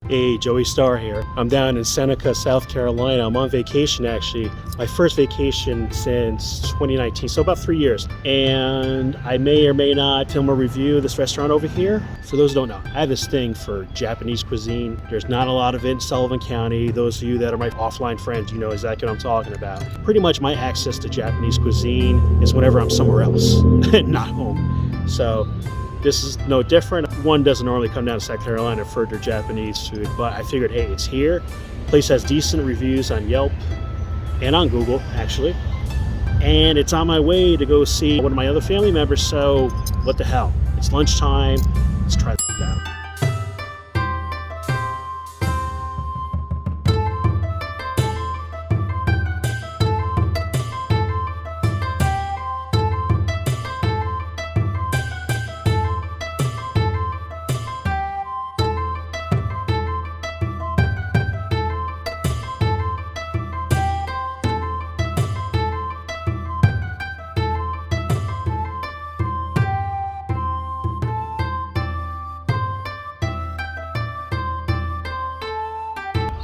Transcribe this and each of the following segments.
Hey, Joey Starr here. I'm down in Seneca, South Carolina. I'm on vacation actually. My first vacation since 2019, so about 3 years. And I may or may not film a review of this restaurant over here. For those who don't know, I have this thing for Japanese cuisine. There's not a lot of it in Sullivan County. Those of you that are my offline friends, you know exactly what I'm talking about. Pretty much my access to Japanese cuisine is whenever I'm somewhere else, not home. So this is no different. One doesn't normally come down to South Carolina for their Japanese food, but I figured, hey, it's here. Place has decent reviews on Yelp and on Google, actually. And it's on my way to go see one of my other family members, so what the hell? It's lunchtime, let's try it out.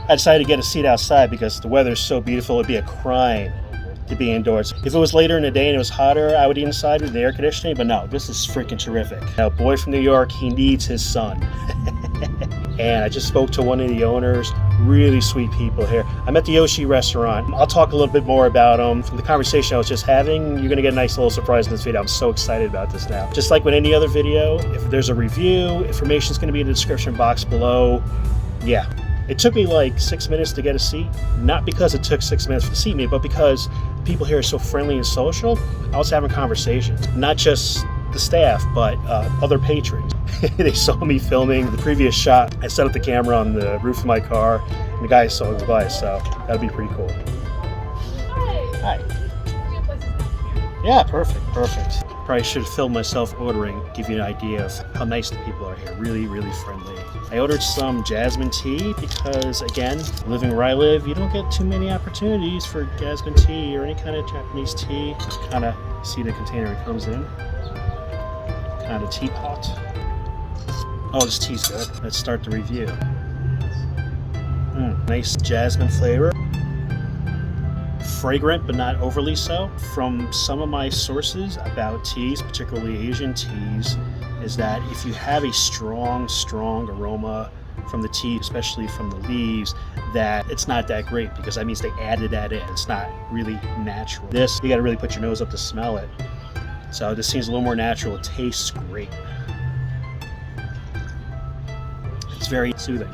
I decided to get a seat outside because the weather is so beautiful. It'd be a crime to be indoors. If it was later in the day and it was hotter, I would eat inside with the air conditioning, but no, this is freaking terrific. Now, boy from New York, he needs his sun. And I just spoke to one of the owners, really sweet people here. I'm at the Yoshi restaurant. I'll talk a little bit more about them. From the conversation I was just having, you're gonna get a nice little surprise in this video. I'm so excited about this now. Just like with any other video, if there's a review, information's gonna be in the description box below. Yeah. It took me like 6 minutes to get a seat, not because it took 6 minutes to seat me, but because people here are so friendly and social. I was having conversations, not just the staff, but other patrons. They saw me filming the previous shot. I set up the camera on the roof of my car, and the guy saw me by, so that'd be pretty cool. Hi. Yeah, perfect. Probably should have filmed myself ordering, give you an idea of how nice the people are here. Really, really friendly. I ordered some jasmine tea because, again, living where I live, you don't get too many opportunities for jasmine tea or any kind of Japanese tea. Kind of see the container it comes in. Kind of teapot. Oh, this tea's good. Let's start the review. Nice jasmine flavor. Fragrant, but not overly so. From some of my sources about teas, particularly Asian teas, is that if you have a strong aroma from the tea, especially from the leaves, that it's not that great because that means they added that in. It's not really natural. This, you gotta really put your nose up to smell it. So this seems a little more natural. It tastes great. It's very soothing.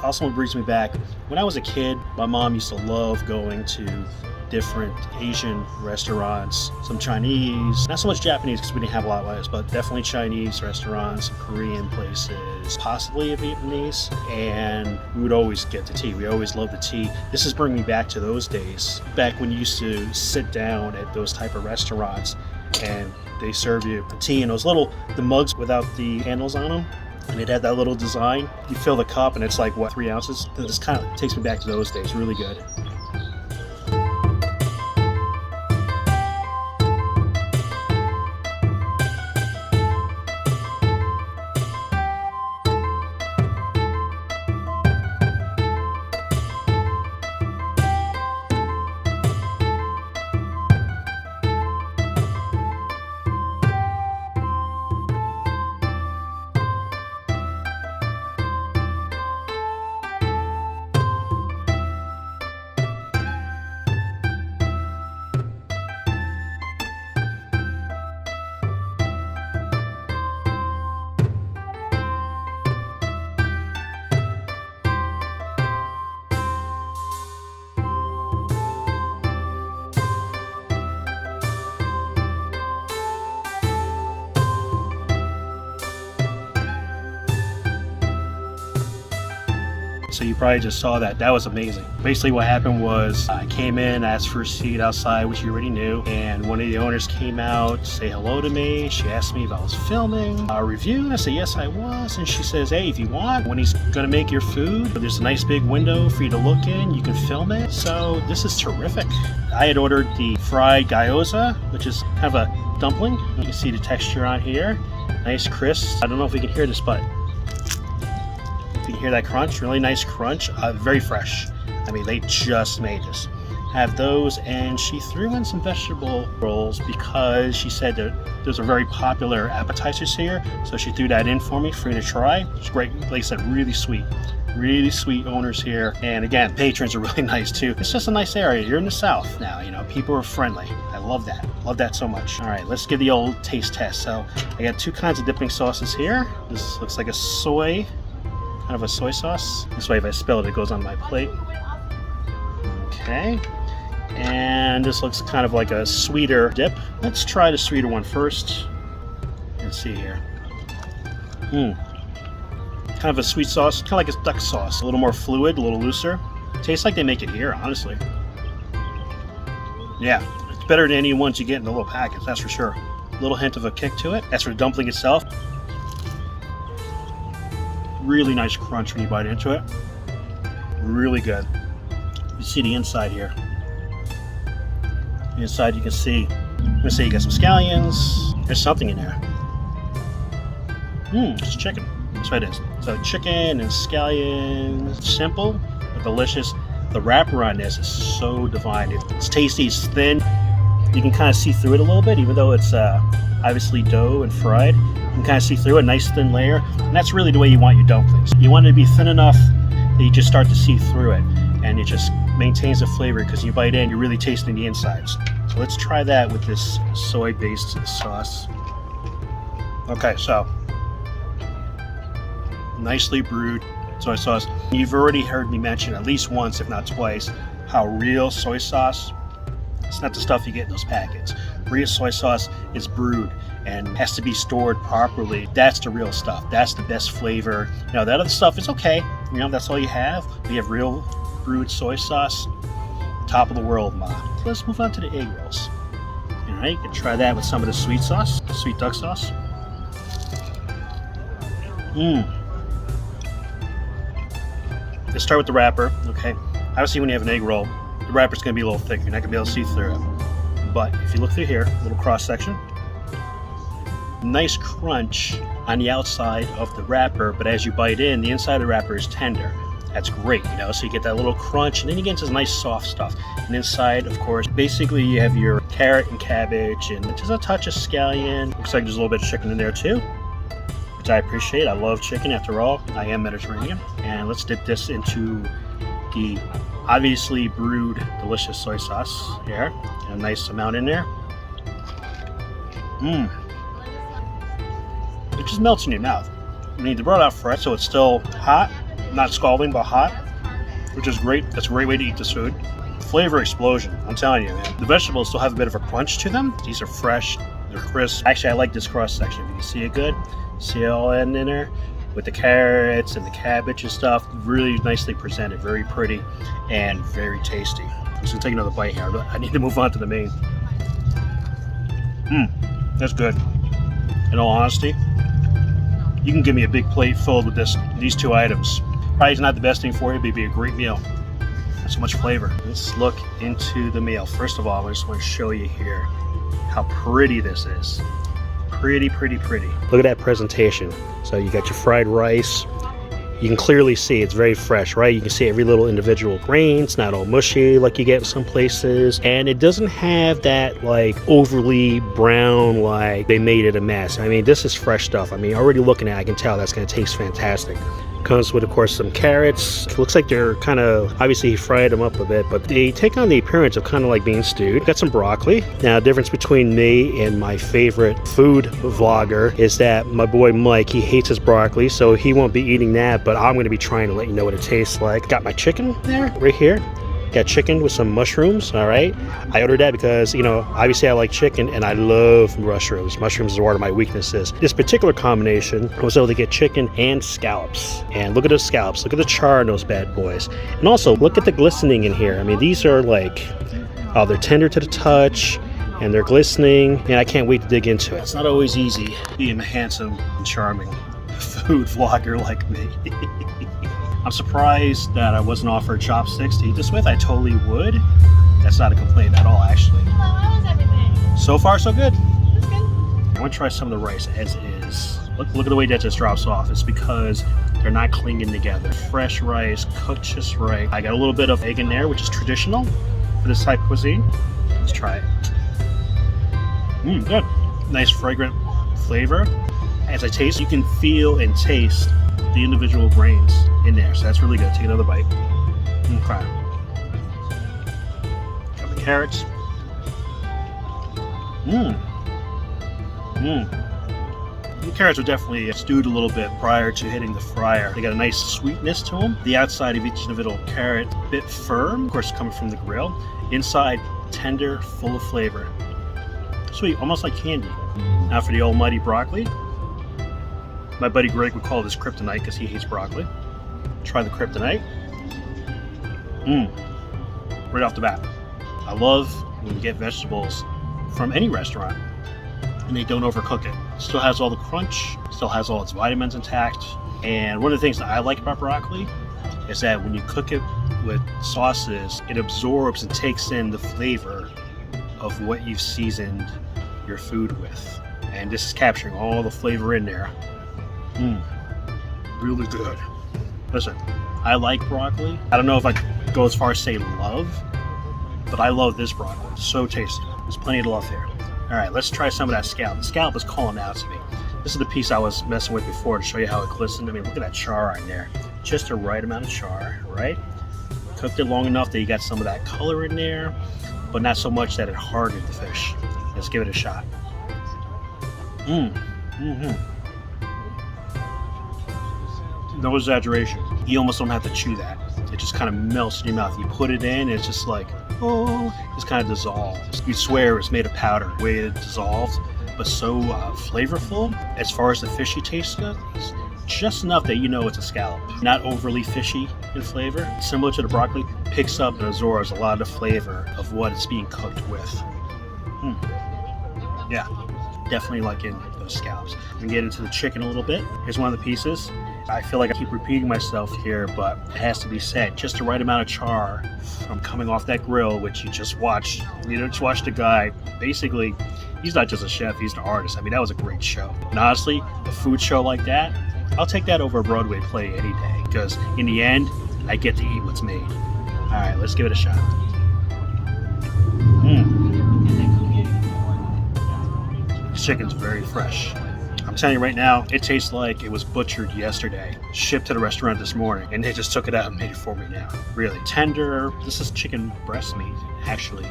Also, what brings me back, when I was a kid, my mom used to love going to different Asian restaurants, some Chinese, not so much Japanese because we didn't have a lot of those, but definitely Chinese restaurants, Korean places, possibly a Vietnamese, and we would always get the tea. We always loved the tea. This is bringing me back to those days, back when you used to sit down at those type of restaurants and they serve you tea in those the mugs without the handles on them. And it had that little design. You fill the cup and it's like, what, 3 ounces? This kind of takes me back to those days. Really good. So you probably just saw that. That was amazing. Basically what happened was I came in, asked for a seat outside, which you already knew, and one of the owners came out to say hello to me. She asked me if I was filming a review, and I said yes I was, and she says, hey, if you want, when he's gonna make your food, there's a nice big window for you to look in, you can film it. So this is terrific. I had ordered the fried gyoza, which is kind of a dumpling. You can see the texture on here. Nice crisp. I don't know if we can hear this, but You can hear that crunch, really nice crunch, very fresh. I mean, they just made this. Have those, and she threw in some vegetable rolls because she said that those are very popular appetizers here. So she threw that in for me, free to try. It's great. Like I said, really sweet owners here. And again, patrons are really nice too. It's just a nice area. You're in the South now, you know, people are friendly. I love that so much. All right, let's give the old taste test. So I got 2 kinds of dipping sauces here. This looks like a soy, kind of a soy sauce. This way, if I spill it, it goes on my plate. Okay. And this looks kind of like a sweeter dip. Let's try the sweeter one first. Let's see here. Kind of a sweet sauce, kind of like a duck sauce. A little more fluid, a little looser. Tastes like they make it here, honestly. Yeah, it's better than any ones you get in the little packets, that's for sure. A little hint of a kick to it. As for the dumpling itself, really nice crunch when you bite into it. Really good. You see the inside here. The inside you can see, let's say you got some scallions. There's something in there. It's chicken. That's what it is. So chicken and scallions, simple but delicious. The wrapper on this is so divine. It's tasty, it's thin. You can kind of see through it a little bit, even though it's obviously dough and fried. You can kind of see through a nice thin layer. And that's really the way you want your dumplings. You want it to be thin enough that you just start to see through it. And it just maintains the flavor because you bite in, you're really tasting the insides. So let's try that with this soy-based sauce. Okay, so nicely brewed soy sauce. You've already heard me mention at least once, if not twice, how real soy sauce, it's not the stuff you get in those packets. Real soy sauce is brewed and has to be stored properly. That's the real stuff. That's the best flavor. You know, that other stuff is okay. You know, that's all you have. We have real brewed soy sauce, top of the world, ma. Let's move on to the egg rolls. All right, you can try that with some of the sweet sauce, sweet duck sauce. Let's start with the wrapper, okay? Obviously, when you have an egg roll, the wrapper's gonna be a little thick. You're not gonna be able to see through it. But if you look through here, a little cross section, nice crunch on the outside of the wrapper, but as you bite in, the inside of the wrapper is tender. That's great, you know, so you get that little crunch, and then you get into this nice soft stuff. And inside, of course, basically you have your carrot and cabbage, and just a touch of scallion. Looks like there's a little bit of chicken in there too, which I appreciate. I love chicken, after all. I am Mediterranean. And let's dip this into the obviously brewed, delicious soy sauce here. And a nice amount in there. It just melts in your mouth. I mean, they brought it out fresh, so it's still hot. Not scalding, but hot, which is great. That's a great way to eat this food. Flavor explosion, I'm telling you, man. The vegetables still have a bit of a crunch to them. These are fresh, they're crisp. Actually, I like this cross section. If you can see it good, see it all in there with the carrots and the cabbage and stuff. Really nicely presented, very pretty, and very tasty. I'm just gonna take another bite here, but I need to move on to the main. That's good. In all honesty, you can give me a big plate filled with these 2 items. Probably not the best thing for you, but it'd be a great meal. There's so much flavor. Let's look into the meal. First of all, I just want to show you here how pretty this is. Pretty, pretty, pretty. Look at that presentation. So you got your fried rice. You can clearly see it's very fresh, right? You can see every little individual grain. It's not all mushy like you get in some places. And it doesn't have that like overly brown, like they made it a mess. I mean, this is fresh stuff. I mean, already looking at it, I can tell that's gonna taste fantastic. Comes with, of course, some carrots. It looks like they're kind of, obviously he fried them up a bit, but they take on the appearance of kind of like being stewed. Got some broccoli. Now, the difference between me and my favorite food vlogger is that my boy Mike, he hates his broccoli, so he won't be eating that, but I'm gonna be trying to let you know what it tastes like. Got my chicken there, right here. Got chicken with some mushrooms, all right? I ordered that because, you know, obviously I like chicken and I love mushrooms. Mushrooms is one of my weaknesses. This particular combination, I was able to get chicken and scallops. And look at those scallops. Look at the char in those bad boys. And also, look at the glistening in here. I mean, these are like, oh, they're tender to the touch and they're glistening. And I can't wait to dig into it. It's not always easy being a handsome and charming food vlogger like me. I'm surprised that I wasn't offered chopsticks to eat this with. I totally would. That's not a complaint at all, actually. How was everything? So far, so good. That's good. I want to try some of the rice as is. Look at the way that just drops off. It's because they're not clinging together. Fresh rice, cooked just right. I got a little bit of egg in there, which is traditional for this type of cuisine. Let's try it. Good. Nice fragrant flavor. As I taste, you can feel and taste the individual grains in there. So that's really good. Take another bite. Okay. Got the carrots. The carrots are definitely stewed a little bit prior to hitting the fryer. They got a nice sweetness to them. The outside of each individual carrot, a bit firm, of course coming from the grill. Inside, tender, full of flavor. Sweet, almost like candy. Now for the almighty broccoli. My buddy Greg would call this kryptonite because he hates broccoli. Try the kryptonite. Right off the bat. I love when you get vegetables from any restaurant and they don't overcook it. Still has all the crunch, still has all its vitamins intact. And one of the things that I like about broccoli is that when you cook it with sauces, it absorbs and takes in the flavor of what you've seasoned your food with. And this is capturing all the flavor in there. Really good. Listen, I like broccoli. I don't know if I go as far as say love, but I love this broccoli. It's so tasty. There's plenty of love here. All right, let's try some of that scallop. The scallop is calling out to me. This is the piece I was messing with before to show you how it glistened. I mean, look at that char on there. Just the right amount of char, right? Cooked it long enough that you got some of that color in there, but not so much that it hardened the fish. Let's give it a shot. No exaggeration. You almost don't have to chew that. It just kind of melts in your mouth. You put it in, it's just like, it's kind of dissolved. You swear it's made of powder, the way it dissolved, but so flavorful. As far as the fishy taste goes, just enough that you know it's a scallop. Not overly fishy in flavor. Similar to the broccoli, picks up and absorbs a lot of the flavor of what it's being cooked with. Yeah, definitely like in those scallops. We can get into the chicken a little bit. Here's one of the pieces. I feel like I keep repeating myself here, but it has to be said. Just the right amount of char from coming off that grill, which you just watched. You just watched a guy, basically, he's not just a chef, he's an artist. I mean, that was a great show. And honestly, a food show like that, I'll take that over a Broadway play any day, because in the end, I get to eat what's made. All right, let's give it a shot. This chicken's very fresh. I'm telling you right now, it tastes like it was butchered yesterday, shipped to the restaurant this morning, and they just took it out and made it for me now. Really tender. This is chicken breast meat, actually.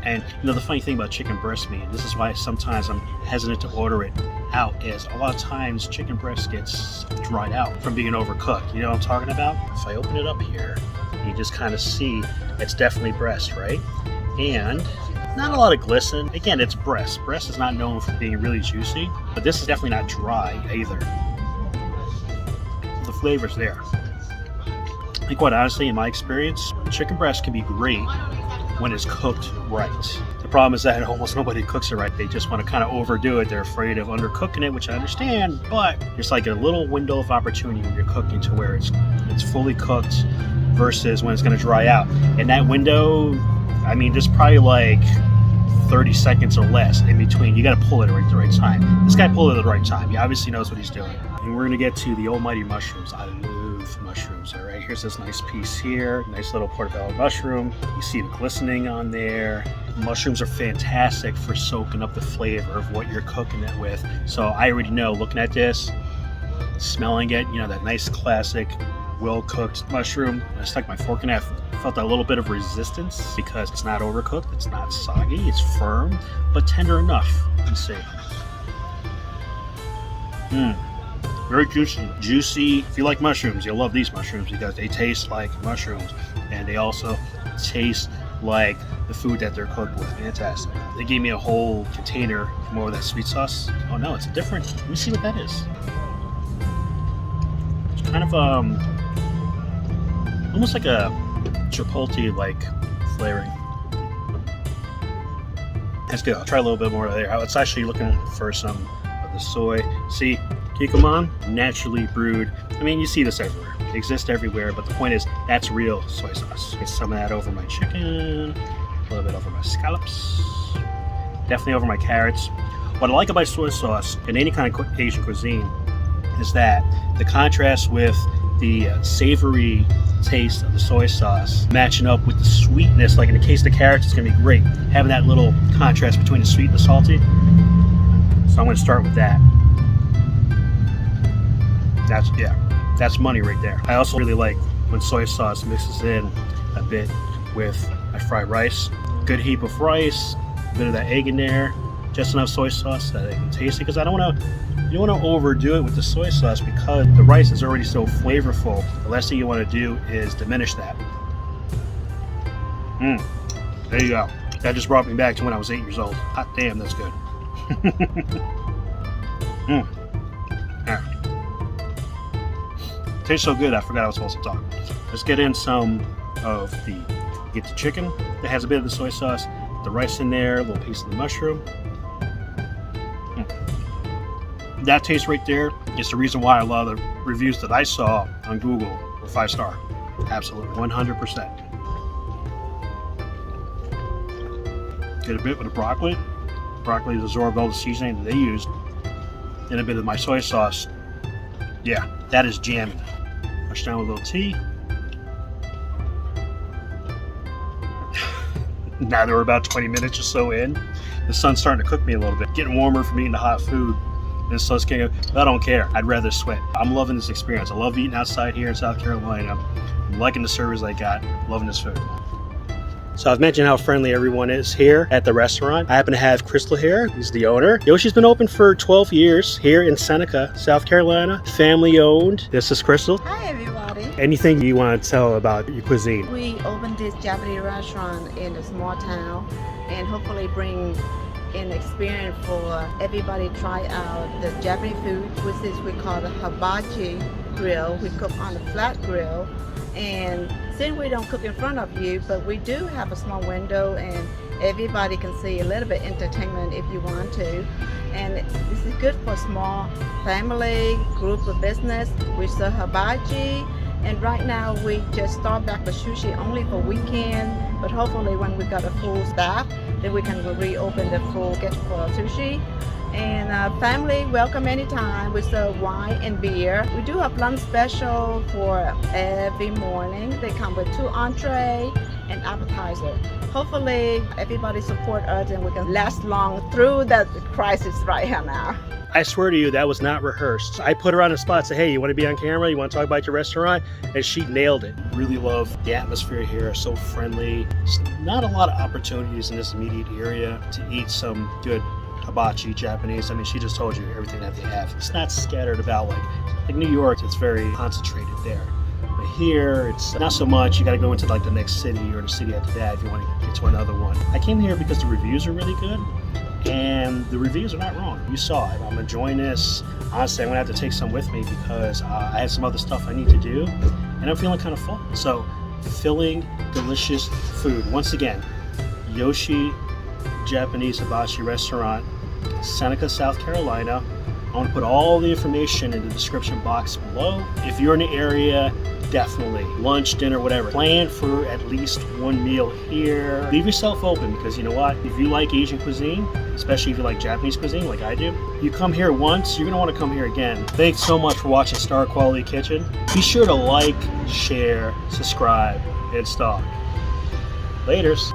And you know, the funny thing about chicken breast meat, this is why sometimes I'm hesitant to order it out, is a lot of times chicken breast gets dried out from being overcooked. You know what I'm talking about? If I open it up here, you just kind of see it's definitely breast, right? And not a lot of glisten. Again, it's breast. Breast is not known for being really juicy, but this is definitely not dry either. The flavor's there. And quite honestly, in my experience, chicken breast can be great when it's cooked right. The problem is that almost nobody cooks it right. They just want to kind of overdo it. They're afraid of undercooking it, which I understand, but it's like a little window of opportunity when you're cooking to where it's fully cooked versus when it's going to dry out. And that window, I mean, there's probably like 30 seconds or less in between. You got to pull it at the right time. This guy pulled it at the right time. He obviously knows what he's doing. And we're going to get to the almighty mushrooms. I love mushrooms. All right, here's this nice piece here. Nice little portobello mushroom. You see the glistening on there. Mushrooms are fantastic for soaking up the flavor of what you're cooking it with. So I already know, looking at this, smelling it, you know, that nice classic well-cooked mushroom. I stuck my fork in it. I felt a little bit of resistance because it's not overcooked, it's not soggy, it's firm, but tender enough and safe. Very juicy. If you like mushrooms, you'll love these mushrooms because they taste like mushrooms and they also taste like the food that they're cooked with. Fantastic. They gave me a whole container more of that sweet sauce. Oh no, it's different. Let me see what that is. It's kind of almost like a chipotle-like flavoring. That's good. I'll try a little bit more of there. It's actually looking for some of the soy. See, kikkoman, naturally brewed. I mean, you see this everywhere. It exists everywhere, but the point is, that's real soy sauce. Get some of that over my chicken, a little bit over my scallops, definitely over my carrots. What I like about soy sauce in any kind of Asian cuisine is that the contrast with the savory taste of the soy sauce matching up with the sweetness, like in the case of the carrots, it's gonna be great. Having that little contrast between the sweet and the salty. So I'm gonna start with that. That's money right there. I also really like when soy sauce mixes in a bit with my fried rice. Good heap of rice, a bit of that egg in there, just enough soy sauce that I can taste it, because you don't want to overdo it with the soy sauce because the rice is already so flavorful. The last thing you want to do is diminish that. There you go. That just brought me back to when I was 8 years old. Hot damn, that's good. Yeah. Tastes so good, I forgot I was supposed to talk. Let's get in some of get the chicken that has a bit of the soy sauce, the rice in there, a little piece of the mushroom. That taste right there is the reason why a lot of the reviews that I saw on Google were 5-star. Absolutely, 100%. Get a bit with the broccoli. Broccoli absorbed all the seasoning that they used, and a bit of my soy sauce. Yeah, that is jamming. Push down with a little tea. Now that we're about 20 minutes or so in, the sun's starting to cook me a little bit. Getting warmer from eating the hot food. And so it's getting, I don't care. I'd rather sweat. I'm loving this experience. I love eating outside here in South Carolina. I'm liking the service I got. Loving this food. So I've mentioned how friendly everyone is here at the restaurant. I happen to have Crystal here, who's the owner. Yoshi's been open for 12 years here in Seneca, South Carolina. Family owned. This is Crystal. Hi everybody. Anything you want to tell about your cuisine? We opened this Japanese restaurant in a small town and hopefully bring an experience for everybody to try out the Japanese food, which is we call the Hibachi grill. We cook on a flat grill, and since we don't cook in front of you, but we do have a small window and everybody can see a little bit entertainment if you want to. And this is good for small family, group of business. We serve hibachi, and right now we just start back with sushi only for weekend, but hopefully when we got a full staff, then we can reopen the full get for sushi. And family welcome anytime. We serve wine and beer. We do have lunch special for every morning. They come with 2 entree and appetizer. Hopefully everybody support us and we can last long through that crisis right here now. I swear to you, that was not rehearsed. I put her on the spot, say, hey, you want to be on camera? You want to talk about your restaurant? And she nailed it. Really love the atmosphere here, so friendly. There's not a lot of opportunities in this immediate area to eat some good hibachi Japanese. I mean, she just told you everything that they have. It's not scattered about like New York. It's very concentrated there. But here, it's not so much. You got to go into like the next city or the city after that if you want to get to another one. I came here because the reviews are really good. And the reviews are not wrong. You saw it. I'm enjoying this. Honestly, I'm gonna have to take some with me because I have some other stuff I need to do, and I'm feeling kind of full. So, filling, delicious food. Once again, Yoshi Japanese Hibachi Restaurant, Seneca, South Carolina. I want to put all the information in the description box below. If you're in the area, definitely lunch, dinner, whatever. Plan for at least one meal here. Leave yourself open because you know what? If you like Asian cuisine, especially if you like Japanese cuisine like I do, you come here once, you're gonna want to come here again. Thanks so much for watching Starr Quality Kitchen. Be sure to like, share, subscribe, and stalk. Laters.